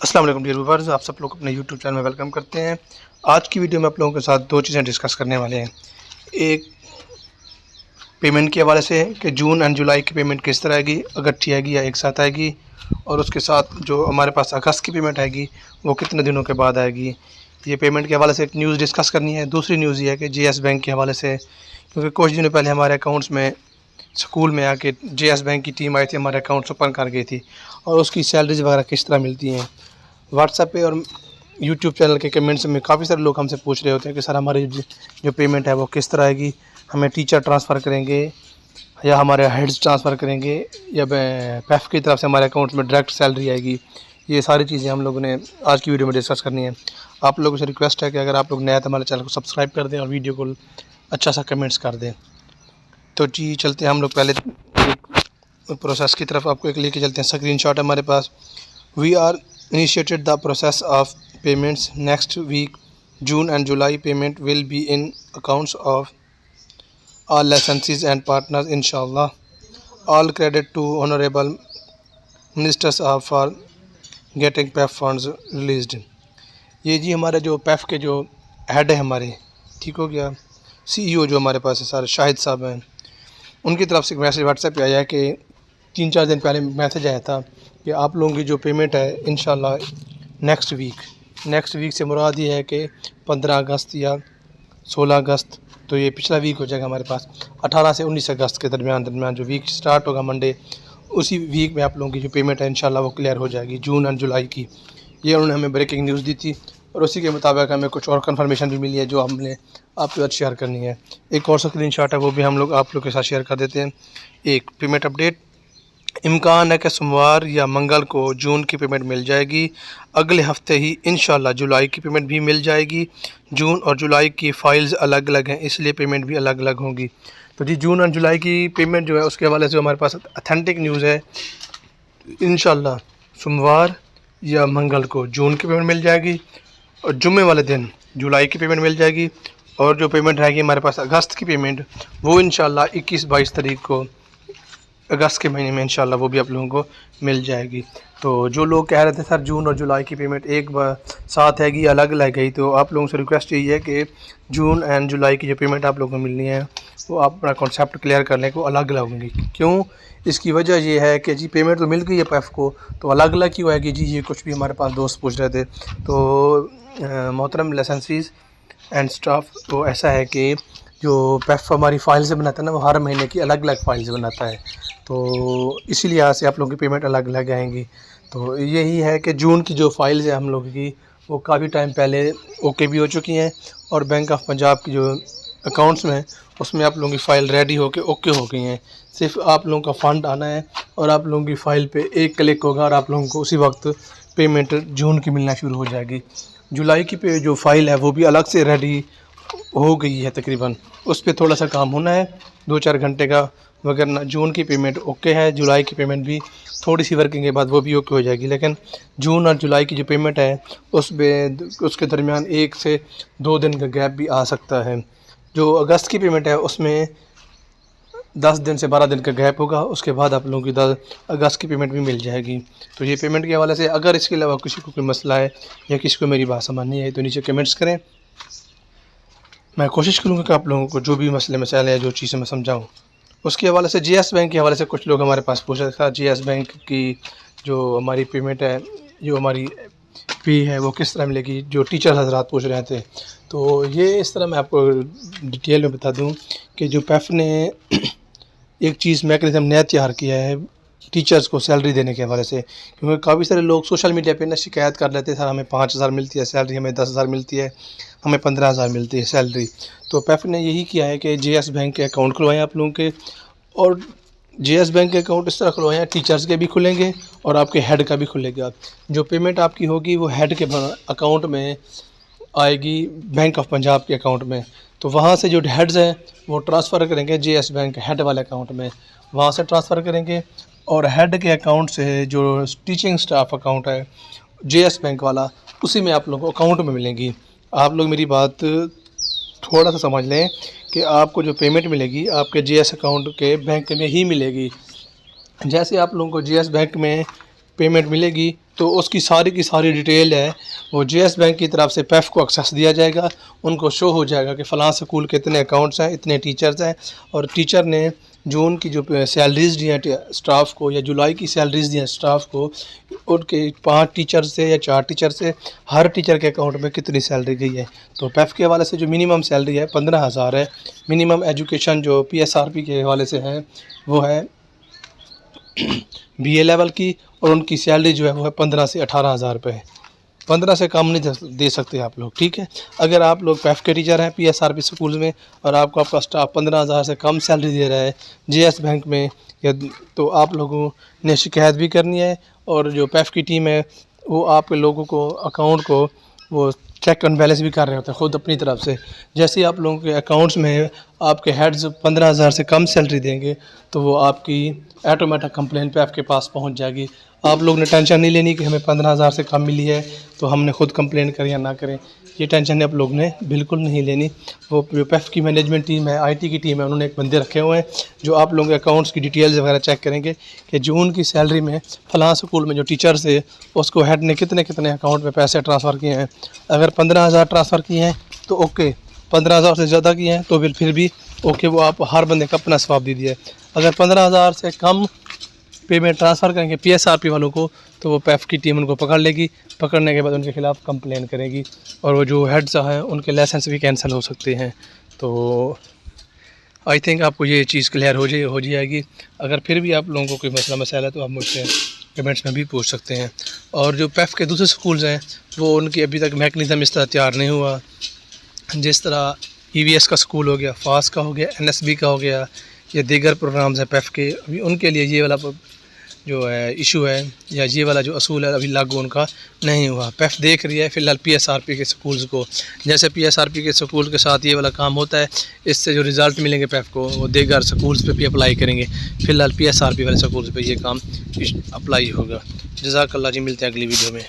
अस्सलाम वालेकुम dear viewers, आप सब लोग अपने यूट्यूब चैनल में वेलकम करते हैं। आज की वीडियो में आप लोगों के साथ दो चीज़ें डिस्कस करने वाले हैं। एक पेमेंट के हवाले से कि जून एंड जुलाई की पेमेंट किस तरह आएगी, इकट्ठी आएगी या एक साथ आएगी, और उसके साथ जो हमारे पास अगस्त की पेमेंट आएगी वो कितने दिनों के बाद आएगी। ये पेमेंट के हवाले से एक न्यूज़ डिस्कस करनी है। दूसरी न्यूज़ ये है कि JS बैंक के हवाले से, क्योंकि कुछ दिनों पहले हमारे अकाउंट्स में स्कूल में आके JS बैंक की टीम आई थी, हमारे अकाउंट्स ओपन कर गई थी, और उसकी सैलरीज वगैरह किस तरह मिलती हैं। व्हाट्सएप पे और यूट्यूब चैनल के कमेंट्स में काफ़ी सारे लोग हमसे पूछ रहे होते हैं कि सर हमारी जो पेमेंट है वो किस तरह आएगी, हमें टीचर ट्रांसफ़र करेंगे या हमारे हेड्स ट्रांसफ़र करेंगे या पैफ की तरफ से हमारे अकाउंट में डायरेक्ट सैलरी आएगी। ये सारी चीज़ें हम लोगों ने आज की वीडियो में डिस्कस करनी है। आप लोगों से रिक्वेस्ट है कि अगर आप लोग नए तो हमारे चैनल को सब्सक्राइब कर दें और वीडियो को अच्छा सा कमेंट्स कर दें। तो जी चलते हैं हम लोग पहले प्रोसेस की तरफ, आपको एक लेके चलते हैं। स्क्रीनशॉट हमारे पास। We are initiated the process of payments next week. June and July payment will be in accounts of all licensees and partners inshallah. All credit to honorable ministers of for getting PEF funds released. ये जी हमारे जो PEF के जो head है हमारे, ठीक हो गया, CEO जो हमारे पास है सर शाहिद साहब हैं, उनकी तरफ से मैसेज व्हाट्सएप पे आया कि 3-4 दिन पहले मैसेज आया था कि आप लोगों की जो पेमेंट है इंशाल्लाह नेक्स्ट वीक से मुराद ये है कि 15 अगस्त या 16 अगस्त, तो ये पिछला वीक हो जाएगा हमारे पास। 18 से 19 अगस्त के दरमियान जो वीक स्टार्ट होगा मंडे, उसी वीक में आप लोगों की जो पेमेंट है इंशाल्लाह वो क्लियर हो जाएगी, जून एंड जुलाई की। ये उन्होंने हमें ब्रेकिंग न्यूज़ दी थी और उसी के मुताबिक हमें कुछ और कन्फर्मेशन भी मिली है जो हमने आपके साथ शेयर करनी है। एक और स्क्रीनशॉट है वो भी हम लोग आप लोग के साथ शेयर कर देते हैं। एक पेमेंट अपडेट, इम्कान है कि सोमवार या मंगल को जून की पेमेंट मिल जाएगी। अगले हफ्ते ही इंशाल्लाह जुलाई की पेमेंट भी मिल जाएगी। जून और जुलाई की फ़ाइल्स अलग अलग हैं, इसलिए पेमेंट भी अलग अलग होंगी। तो जी जून और जुलाई की पेमेंट जो है उसके हवाले से हमारे पास अथेंटिक न्यूज़ है, इंशाल्लाह सोमवार या मंगल को जून की पेमेंट मिल जाएगी और जुम्मे वाले दिन जुलाई की पेमेंट मिल जाएगी। और जो पेमेंट रहेगी हमारे पास अगस्त की पेमेंट, वो इंशाल्लाह 21-22 तारीख को अगस्त के महीने में इंशाल्लाह वो भी आप लोगों को मिल जाएगी। तो जो लोग कह रहे थे सर जून और जुलाई की पेमेंट एक बार साथ आएगी अलग अलग गई, तो आप लोगों से रिक्वेस्ट यही है कि जून एंड जुलाई की जो पेमेंट आप लोगों को मिलनी है वो आप अपना कॉन्सेप्ट क्लियर करने को अलग अलग होंगी। क्यों? इसकी वजह ये है कि जी पेमेंट तो मिल गई है पैफ को, तो अलग अलग क्यों आएगी जी, ये कुछ भी हमारे पास दोस्त पूछ रहे थे। तो मोहतरम लाइसेंसीज एंड स्टाफ, तो ऐसा है कि जो पैफ हमारी फ़ाइल्स बनाता है ना, वो हर महीने की अलग अलग फ़ाइल्स बनाता है, तो इसी लिहाज से आप लोगों की पेमेंट अलग अलग आएंगी। तो यही है कि जून की जो फ़ाइल्स है हम लोगों की वो काफ़ी टाइम पहले ओके भी हो चुकी हैं, और बैंक ऑफ पंजाब की जो अकाउंट्स में उसमें आप लोगों की फ़ाइल रेडी होके ओके हो गई हैं। सिर्फ आप लोगों का फ़ंड आना है और आप लोगों की फ़ाइल पे एक क्लिक होगा और आप लोगों को उसी वक्त पेमेंट जून की मिलना शुरू हो जाएगी। जुलाई की पे जो फ़ाइल है वो भी अलग से रेडी हो गई है तकरीबन, उस पर थोड़ा सा काम होना है 2-4 घंटे का, वगरना जून की पेमेंट ओके है। जुलाई की पेमेंट भी थोड़ी सी वर्किंग के बाद वो भी ओके हो जाएगी, लेकिन जून और जुलाई की जो पेमेंट है उसमें उसके दरमियान 1 से 2 दिन का गैप भी आ सकता है। जो अगस्त की पेमेंट है उसमें 10 दिन से 12 दिन का गैप होगा, उसके बाद आप लोगों की 10 अगस्त की पेमेंट भी मिल जाएगी। तो ये पेमेंट के हवाले से अगर इसके अलावा किसी को कोई मसला है या किसी को मेरी बात समझ नहीं आई तो नीचे कमेंट्स करें, मैं कोशिश करूँगा कि आप लोगों को जो भी मसले मसाइल है, जो चीज़ें मैं समझाऊँ। उसके हवाले से JS बैंक के हवाले से कुछ लोग हमारे पास पूछ रहे थे JS बैंक की जो हमारी पेमेंट है, जो हमारी फ़ी है वो किस तरह मिलेगी, जो टीचर हजरात पूछ रहे थे। तो ये इस तरह मैं आपको डिटेल में बता दूँ कि जो पैफ ने एक चीज़ मैकेनिज़्म नया तैयार किया है टीचर्स को सैलरी देने के हवाले से, क्योंकि काफ़ी सारे लोग सोशल मीडिया पे ना शिकायत कर लेते हैं, सर हमें 5,000 मिलती है सैलरी, हमें 10,000 मिलती है, हमें 15,000 मिलती है सैलरी। तो पैफ ने यही किया है कि JS बैंक के अकाउंट खुलवाएं आप लोगों के, और JS बैंक के अकाउंट इस तरह खुलवाएं टीचर्स के भी खुलेंगे और आपके हेड का भी खुलेगा। जो पेमेंट आपकी होगी वो हेड के अकाउंट में आएगी, बैंक ऑफ पंजाब के अकाउंट में। तो वहाँ से जो हेड्स हैं वो ट्रांसफ़र करेंगे JS बैंक हेड वाले अकाउंट में, वहाँ से ट्रांसफ़र करेंगे, और हेड के अकाउंट से जो टीचिंग स्टाफ अकाउंट है JS बैंक वाला, उसी में आप लोगों को अकाउंट में मिलेंगी। आप लोग मेरी बात थोड़ा सा समझ लें कि आपको जो पेमेंट मिलेगी आपके JS अकाउंट के बैंक में ही मिलेगी। जैसे आप लोगों को JS बैंक में पेमेंट मिलेगी तो उसकी सारी की सारी डिटेल है वो जेएस बैंक की तरफ से पेफ को एक्सेस दिया जाएगा। उनको शो हो जाएगा कि फ़लाँ स्कूल के इतने अकाउंट्स हैं, इतने टीचर्स हैं, और टीचर ने जून की जो सैलरीज़ दी हैं स्टाफ को या जुलाई की सैलरीज़ दी हैं स्टाफ को, उनके 5 टीचर से या 4 टीचर से हर टीचर के अकाउंट में कितनी सैलरी गई है। तो पेफ के हवाले से जो मिनिमम सैलरी है 15,000 है। मिनिमम एजुकेशन जो पीएसआरपी के हवाले से है वो है बीए लेवल की, और उनकी सैलरी जो है वो है 15 से 18,000 रुपये है। 15 से कम नहीं दे सकते आप लोग, ठीक है। अगर आप लोग पेफ के टीचर हैं पीएसआरपी स्कूल में और आपका स्टाफ 15,000 से कम सैलरी दे रहा है जेएस बैंक में, या तो आप लोगों ने शिकायत भी करनी है, और जो पेफ की टीम है वो आप लोगों को अकाउंट को वो चेक एंड बैलेंस भी कर रहे होते हैं ख़ुद अपनी तरफ से। जैसे आप लोगों के अकाउंट्स में आपके हेड्स 15,000 से कम सैलरी देंगे तो वो आपकी ऑटोमेटिक कंप्लेन पे आपके पास पहुंच जाएगी। आप लोग ने टेंशन नहीं लेनी कि हमें 15,000 से कम मिली है तो हमने ख़ुद कंप्लेन करें या ना करें, ये टेंशन आप लोग ने बिल्कुल नहीं लेनी। वो जो पेफ की मैनेजमेंट टीम है, आईटी की टीम है, उन्होंने एक बंदे रखे हुए हैं जो आप लोगों के अकाउंट्स की डिटेल्स वगैरह चेक करेंगे कि जून की सैलरी में फ़लाँ स्कूल में जो टीचर्स है उसको हेड ने कितने कितने अकाउंट में पैसे ट्रांसफ़र किए हैं। अगर 15,000 ट्रांसफ़र किए हैं तो ओके, 15,000 से ज़्यादा किए हैं तो फिर भी ओके, वो आप हर बंदे का अपना सवाब दे दिया है। अगर 15,000 से कम पेमेंट ट्रांसफ़र करेंगे पीएसआरपी वालों को तो वो पेफ की टीम उनको पकड़ लेगी, पकड़ने के बाद उनके ख़िलाफ़ कंप्लेन करेगी, और वो जो हेड्स हैं उनके लाइसेंस भी कैंसिल हो सकते हैं। तो आई थिंक आपको ये चीज़ क्लियर हो जाएगी। अगर फिर भी आप लोगों को कोई मसला मसाइल है तो आप मुझसे कमेंट्स में भी पूछ सकते हैं। और जो पेफ के दूसरे स्कूल्स हैं वो उनकी अभी तक मैकेनिज़्म इस तरह तैयार नहीं हुआ, जिस तरह ईवीएस का स्कूल हो गया, फास का हो गया, एनएसबी का हो गया, या दीगर प्रोग्राम्स हैं पेफ के, अभी उनके लिए ये वाला जो है इशू है या ये वाला जो असूल है अभी लागू उनका नहीं हुआ। पेफ देख रही है फ़िलहाल पीएसआरपी के स्कूल्स को, जैसे पीएसआरपी के स्कूल के साथ ये वाला काम होता है, इससे जो रिज़ल्ट मिलेंगे पेफ को वो दीगर स्कूल्स पे भी अप्लाई करेंगे। फ़िलहाल पीएसआरपी वाले स्कूल्स पे ये काम अप्लाई होगा। जज़ाकल्लाह जी, मिलते हैं अगली वीडियो में।